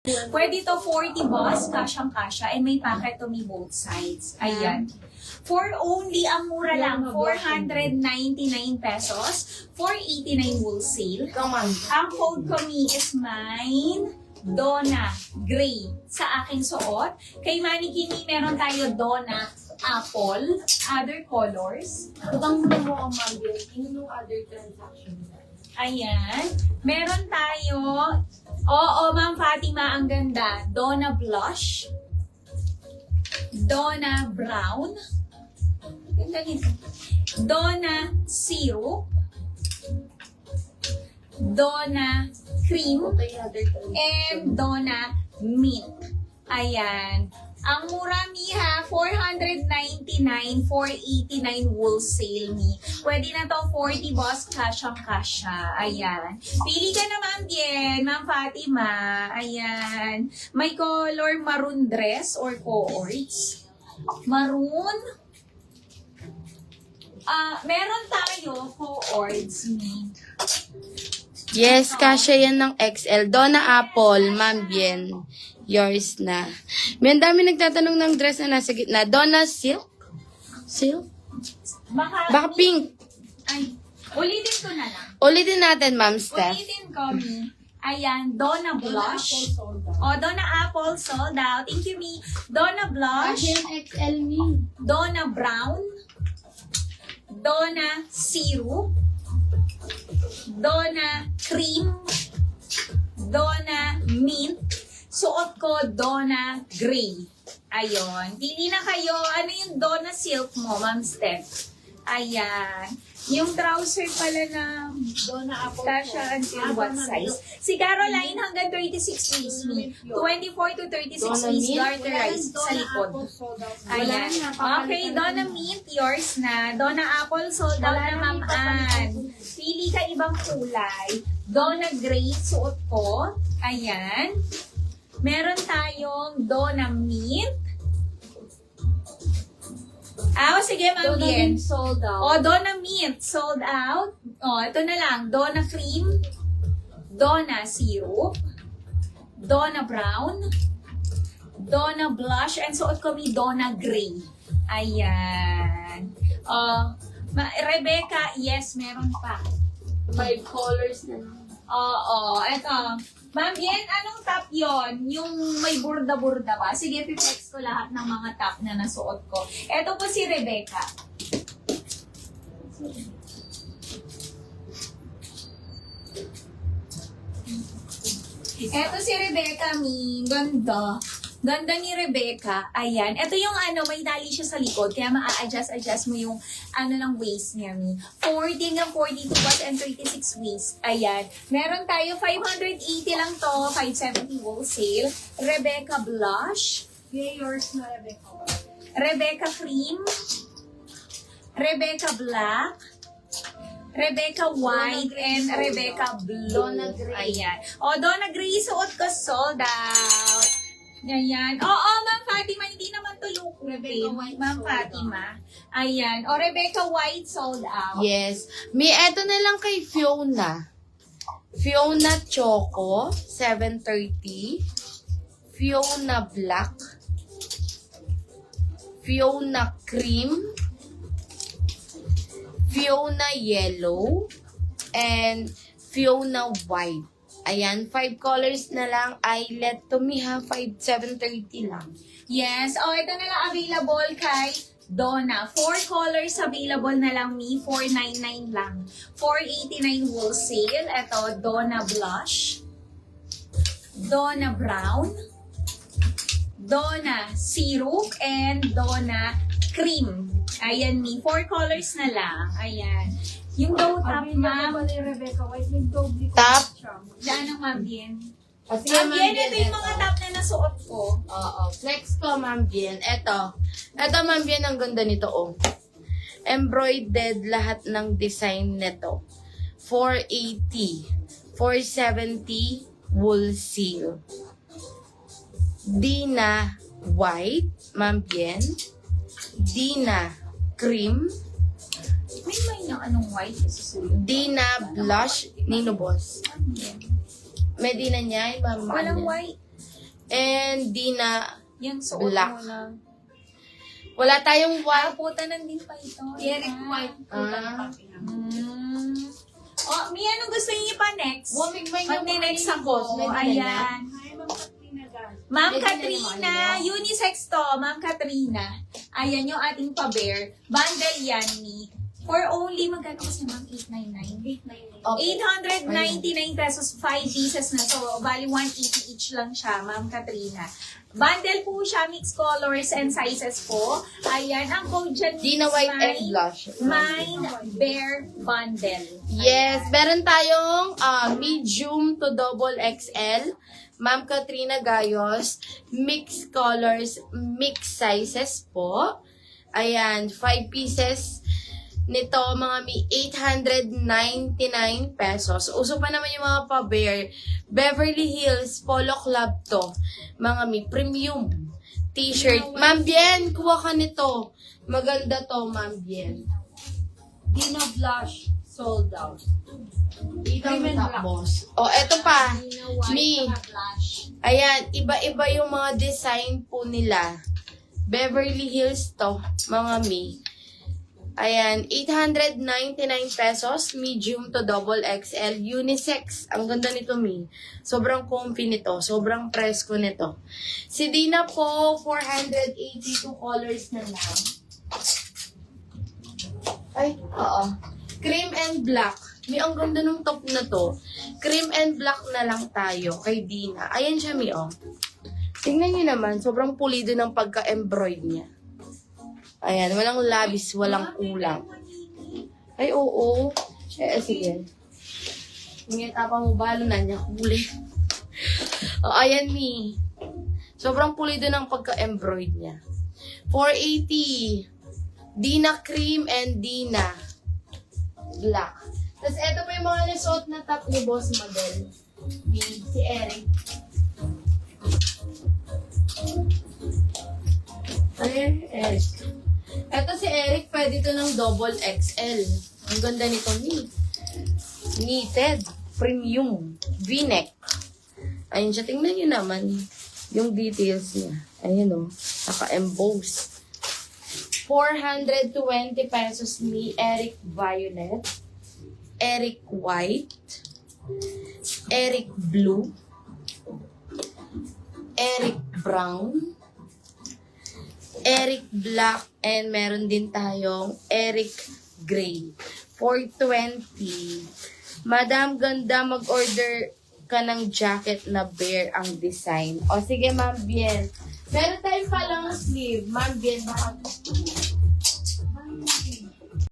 Pwede to 40 boss, kasyang-kasya, and may packet to me both sides. Ayan. For only, ang mura lang, 499 pesos, 489 wholesale. Ang code ko me is mine, Donna Gray, sa aking suot. Kay Manikini, meron tayo Donna Apple, other colors. Tutang mo mo ang mabil, yung other transactions. Ayan. Meron tayo, oo, Ma'am Fatima, ang ganda. Donna Blush. Donna Brown. Ganda nito. Donna Syrup. Donna Cream. And Donna Mint. Ayan. Ang mura mi ha, 499, 489 wholesale mi. Pwede na to 40 boss, kasyang-kasya. Ayan. Pili ka na, Ma'am Bien, Ma'am Fatima. Ayan. May color maroon dress or cohorts. Maroon. Meron tayo cohorts mi. Yes, kasya yan ng XL. Donna Apple, Ma'am Bien. Yours na. May ang dami nagtatanong ng dress na nasa gitna. Donna Silk? Silk? Baka pink. Ay, ulitin ko na lang. Ulitin natin, Ma'am Steph. Ulitin ko mi. Ayan, Donna Blush. Donna Apple sold out. Thank you, mi. Donna Blush. XL me. Donna Brown. Donna Syrup. Donna Cream. Donna Mint. Suot ko, Donna Gray. Ayon. Pili na kayo. Ano yung Donna Silk mo, Ma'am Steph? Ayan. Yung trouser pala na Donna Apple. kasha until what size? Si Caroline hanggang 36 waist me. 24 to 36 waist garterized sa likod. Ayan. Okay, Donna Mint, yours na. Donna Apple, sold out na, Ma'am Ann. Pili ka ibang kulay. Donna Gray, suot ko. Ayan. Meron tayong Donna Mint. Sige, Ma'am Bien. Sold out. Donna Mint, sold out. Ito na lang. Donna Cream. Donna Syrup. Donna Brown. Donna Blush. And suot ko mi Donna Gray. Ayan. Rebecca, yes, meron pa. 5 colors na lang. Eto. Ma'am Bien, anong top yon? Yung may burda-burda ba? Sige, piplex ko lahat ng mga top na nasuot ko. Eto po si Rebecca. Eto si Rebecca, mi. Ganda. Ganda ni Rebecca. Ayan. Ito yung may tali siya sa likod. Kaya ma-adjust mo yung ng waist niya, mi. 40 hanggang 42 plus and 36 waist. Ayan. Meron tayo 580 lang to. 570 wholesale. Rebecca Blush. Yours na, Rebecca. Rebecca Cream. Rebecca Black. Rebecca White and Rebecca Blue. Donna Gray. Ayan. Donna Gray, suot ko, sold out. Ayan. Ma'am Fatima, hindi naman to look Rebecca White, Ma'am sold Fatima. Ayan. Rebecca White, sold out. Yes. Eto na lang kay Fiona. Fiona Choco, 730. Fiona Black. Fiona Cream. Fiona Yellow. And Fiona White. Ayan, 5 colors na lang. Eyelet to me ha, 730 lang. Yes. Ito na lang available kay Donna. 4 colors available na lang, mi. 499 lang. 489 wholesale. Ito, Donna Blush. Donna Brown. Donna Syrup. And Donna Cream. Ayan, mi. 4 colors na lang. Ayan. Yung dough top, ma'am. Top. Daan ang Ma'am Bien. Sige, Ma'am Bien, ito yung mga top na nasuot ko. Oo. Flex ko, Ma'am Bien. Ito, Ma'am Bien, ang ganda nito, oh. Embroidered lahat ng design nito. 480. 470 wholesale. Dina White, Ma'am Bien. Dina Cream. May anong white susunod. Dina Blush, Nino Boss. May Dina niya, Ma'am. Walang white. And Dina, Yung suot Black. mo na. wala tayong white. Puta nandin pa ito. Eric Ayan. White. Oh, Mia, anong gusto niyo pa next? May Mag-next ako. Ayan. Ay, Ma'am Katrina guys. Ma'am Medyo Katrina, unisex to, Ma'am Katrina. Ayan yung ating pa-bear. Bundle yan ni. For only, magkano kasi ma'am? 899? 899 pesos, 5 pieces na. So, bali 180 each lang siya, Ma'am Katrina. Bundle po siya, mixed colors and sizes po. Ayan, ang code dyan Dina White and Blush. Mine Bear Bundle. Yes, meron tayong medium to double XL. Ma'am Katrina Gayos. Mixed colors, mixed sizes po. Ayan, 5 pieces. Nito, mga mi 899 pesos. Uso pa naman yung mga pa-bear. Beverly Hills Polo Club to. Mga mi premium t-shirt. Ma'am Bien, kuha ka nito. Maganda to, Ma'am Bien. Dina Blush. Sold out. Cream and black. Boss. O, eto pa. Mi. Ayan, iba-iba yung mga design po nila. Beverly Hills to, mga mi. Ayan, 899 pesos, medium to double XL, unisex. Ang ganda nito, mi. Sobrang comfy nito, sobrang presko nito. Si Dina po, 482 colors na lang. Ay, oo. Cream and black. Mi, ang ganda ng top na to. Cream and black na lang tayo kay Dina. Ayan siya, mi, oh. Tingnan niyo naman, sobrang pulido ng pagka-embroid niya. Ayan, walang labis, walang kulang. Ay, oo. Sige. Ngita pa mo, balo na niya, huli. O, ayan, mi. Sobrang pulido ng pagka-embroid niya. 480. Dina cream and Dina black. Tapos, eto pa yung mga nasuot na top ni Boss Model. Si Eric. Ay, Eric. Eto si Eric, pwede to ng double XL. Ang ganda nito, ni. Knitted. Premium. V-neck. Ayun siya. Tingnan nyo naman yung details niya. Ayun o. Naka-emboss. 420 pesos ni Eric Violet. Eric White. Eric Blue. Eric Brown. Eric Black, and meron din tayong Eric Gray. 420. Madam, ganda, mag-order ka ng jacket na bear ang design. O, sige, Ma'am Bien. Meron tayong palang sleeve. Ma'am Bien, baka